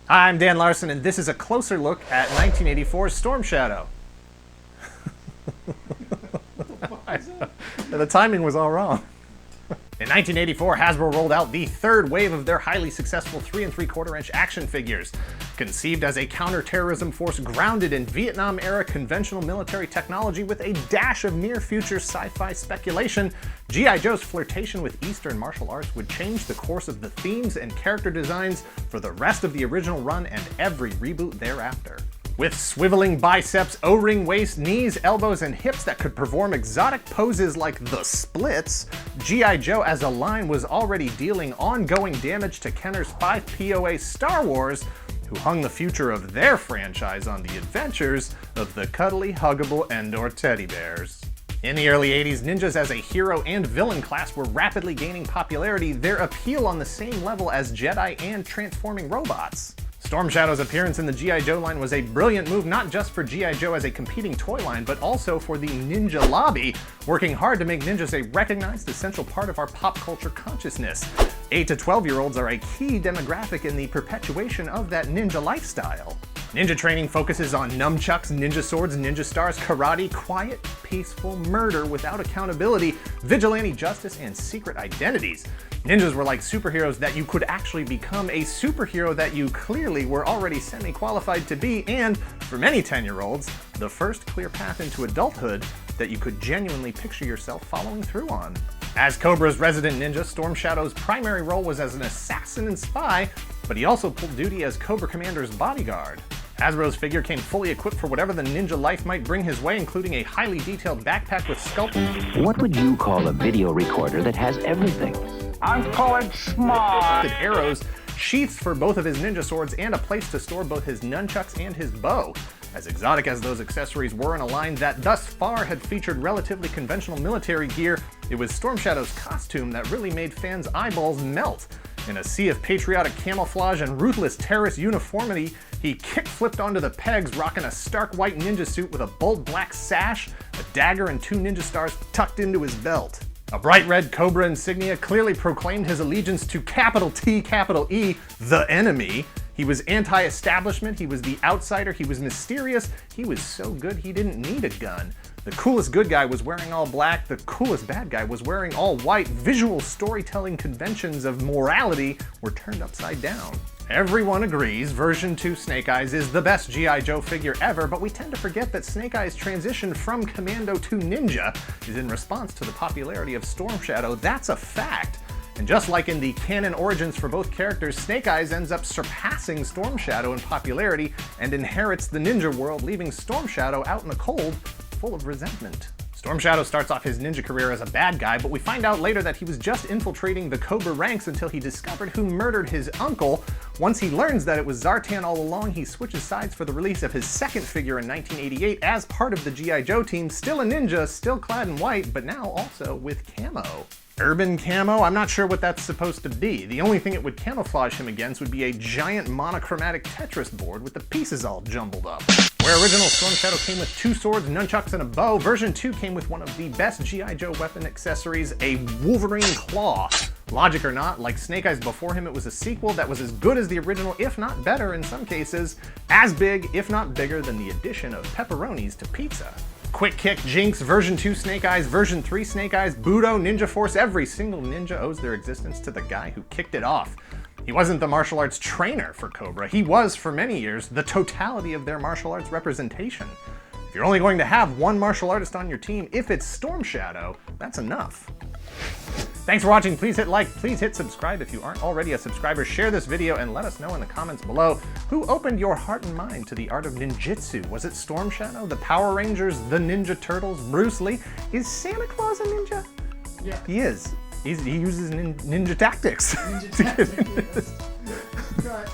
Hi, I'm Dan Larson, and this is a closer look at 1984's Storm Shadow. The timing was all wrong. In 1984, Hasbro rolled out the third wave of their highly successful 3 3/4-inch action figures. Conceived as a counterterrorism force grounded in Vietnam-era conventional military technology with a dash of near-future sci-fi speculation, G.I. Joe's flirtation with Eastern martial arts would change the course of the themes and character designs for the rest of the original run and every reboot thereafter. With swiveling biceps, O-ring waist, knees, elbows, and hips that could perform exotic poses like the splits, G.I. Joe as a line was already dealing ongoing damage to Kenner's 5 POA Star Wars, who hung the future of their franchise on the adventures of the cuddly, huggable Endor teddy bears. In the early 80s, ninjas as a hero and villain class were rapidly gaining popularity, their appeal on the same level as Jedi and transforming robots. Storm Shadow's appearance in the G.I. Joe line was a brilliant move not just for G.I. Joe as a competing toy line, but also for the ninja lobby, working hard to make ninjas a recognized essential part of our pop culture consciousness. 8 to 12-year-olds are a key demographic in the perpetuation of that ninja lifestyle. Ninja training focuses on nunchucks, ninja swords, ninja stars, karate, quiet, peaceful murder without accountability, vigilante justice, and secret identities. Ninjas were like superheroes that you could actually become a superhero that you clearly were already semi-qualified to be, and, for many 10-year-olds, the first clear path into adulthood that you could genuinely picture yourself following through on. As Cobra's resident ninja, Storm Shadow's primary role was as an assassin and spy, but he also pulled duty as Cobra Commander's bodyguard. Hasbro's figure came fully equipped for whatever the ninja life might bring his way, including a highly detailed backpack with sculpted What would you call a video recorder that has everything? I'm calling smart. arrows, sheaths for both of his ninja swords, and a place to store both his nunchucks and his bow. As exotic as those accessories were in a line that thus far had featured relatively conventional military gear, it was Storm Shadow's costume that really made fans' eyeballs melt. In a sea of patriotic camouflage and ruthless terrorist uniformity, he kick-flipped onto the pegs, rocking a stark white ninja suit with a bold black sash, a dagger, and 2 ninja stars tucked into his belt. A bright red Cobra insignia clearly proclaimed his allegiance to capital T, capital E, the enemy. He was anti-establishment, he was the outsider, he was mysterious, he was so good he didn't need a gun. The coolest good guy was wearing all black, the coolest bad guy was wearing all white. Visual storytelling conventions of morality were turned upside down. Everyone agrees version 2 Snake Eyes is the best G.I. Joe figure ever, but we tend to forget that Snake Eyes' transition from Commando to Ninja is in response to the popularity of Storm Shadow. That's a fact. And just like in the canon origins for both characters, Snake Eyes ends up surpassing Storm Shadow in popularity and inherits the ninja world, leaving Storm Shadow out in the cold, full of resentment. Storm Shadow starts off his ninja career as a bad guy, but we find out later that he was just infiltrating the Cobra ranks until he discovered who murdered his uncle. Once he learns that it was Zartan all along, he switches sides for the release of his second figure in 1988 as part of the G.I. Joe team, still a ninja, still clad in white, but now also with camo. Urban camo? I'm not sure what that's supposed to be. The only thing it would camouflage him against would be a giant monochromatic Tetris board with the pieces all jumbled up. Where original Storm Shadow came with 2 swords, nunchucks, and a bow, version 2 came with one of the best G.I. Joe weapon accessories, a Wolverine claw. Logic or not, like Snake Eyes before him, it was a sequel that was as good as the original, if not better in some cases, as big, if not bigger, than the addition of pepperonis to pizza. Quick Kick, Jinx, version 2 Snake Eyes, version 3 Snake Eyes, Budo, Ninja Force, every single ninja owes their existence to the guy who kicked it off. He wasn't the martial arts trainer for Cobra, he was, for many years, the totality of their martial arts representation. If you're only going to have one martial artist on your team, if it's Storm Shadow, that's enough. Thanks for watching. Please hit like, please hit subscribe if you aren't already a subscriber. Share this video and let us know in the comments below who opened your heart and mind to the art of ninjutsu. Was it Storm Shadow, the Power Rangers, the Ninja Turtles, Bruce Lee? Is Santa Claus a ninja? Yeah. He is. He uses ninja tactics. Ninja tactics. Right.